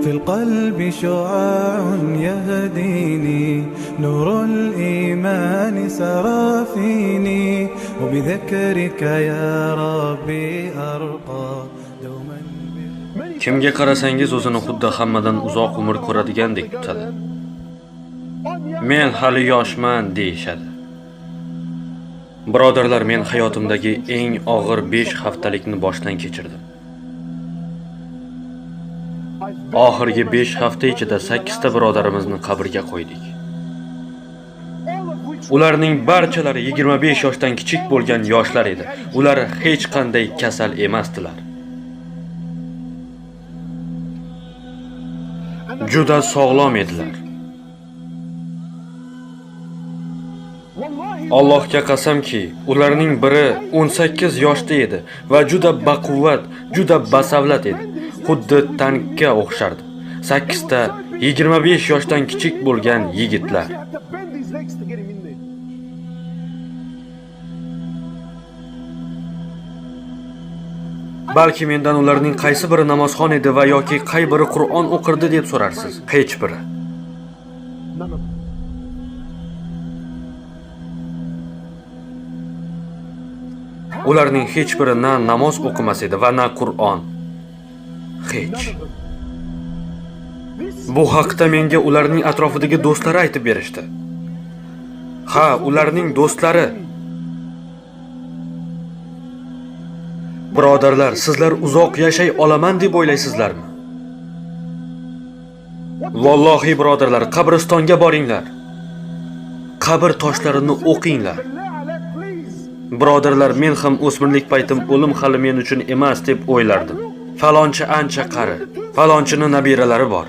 في القلب شعاع يهديني نور الإيمان سرى فيني وبذكرك يا ربي أرقى دوما. Kimga qarasangiz o'zini xuddi hammadan uzoq umr ko'radigandek tutadi. Men hali yoshman deyishadi. Birodarlar, men hayotimdagi eng og'ir 5 haftalikni boshdan kechirdim. Oxirgi 5 hafta ichida 8 ta birodarimizni qabrga qo'ydik. Ularning barchalari 25 yoshdan kichik bo'lgan yoshlar edi. Ular hech qanday kasal emasdilar. Juda sog'lom edilar. Allohga qasamki, ularning biri 18 yoshda edi va juda baquvvat, juda basavlat edi. Xuddi tankka o'xshardi. 8 ta 25 yoshdan kichik bo'lgan yigitlar. Balki mendan ularning qaysi biri namozxon edi va yoki qay biri Qur'on o'qirdi deb so'rarsiz. Hech biri. Ularning hech biri na namoz o'qimas edi va na Qur'on. Hech. Bu haqda menga ularning atrofidagi do'stlari aytib berishdi. Ha, ularning do'stlari. Birodarlar, sizlar uzoq yashay olaman deb o'ylaysizlarmi? Vallohi birodarlar, qabristonga boringlar. Qabr toshlarini o'qinglar. Birodarlar, men ham o'smirlik paytim o'lim hali men uchun emas deb o'ylardim. Falonchi ancha qari, falonchining nabiralari bor.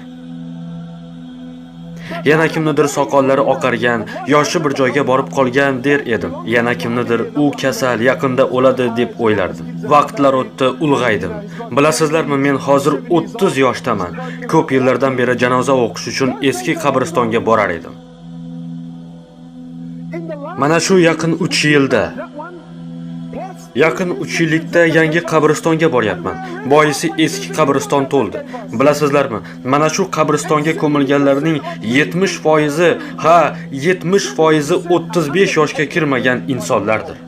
Yana kimnidir soqollari oqargan, yoshi bir joyga borib qolgan der edim. Yana kimnidir u kasal, yaqinda o'ladi deb o'ylardim. Vaqtlar o'tdi, ulg'aydim. Bilasizlarmi, men hozir 30 yoshdaman. Ko'p yillardan beri janoza o'qish uchun eski qabristonga borar edim. Mana shu yaqin 3 yilda Yaqin 3 yillikda yangi qabristonga boryapman. Boisi eski qabriston to'ldi. Bilasizlarmi? Mana shu qabristonga ko'milganlarning 70%, ha, 70% 35 yoshga kirmagan insonlardir.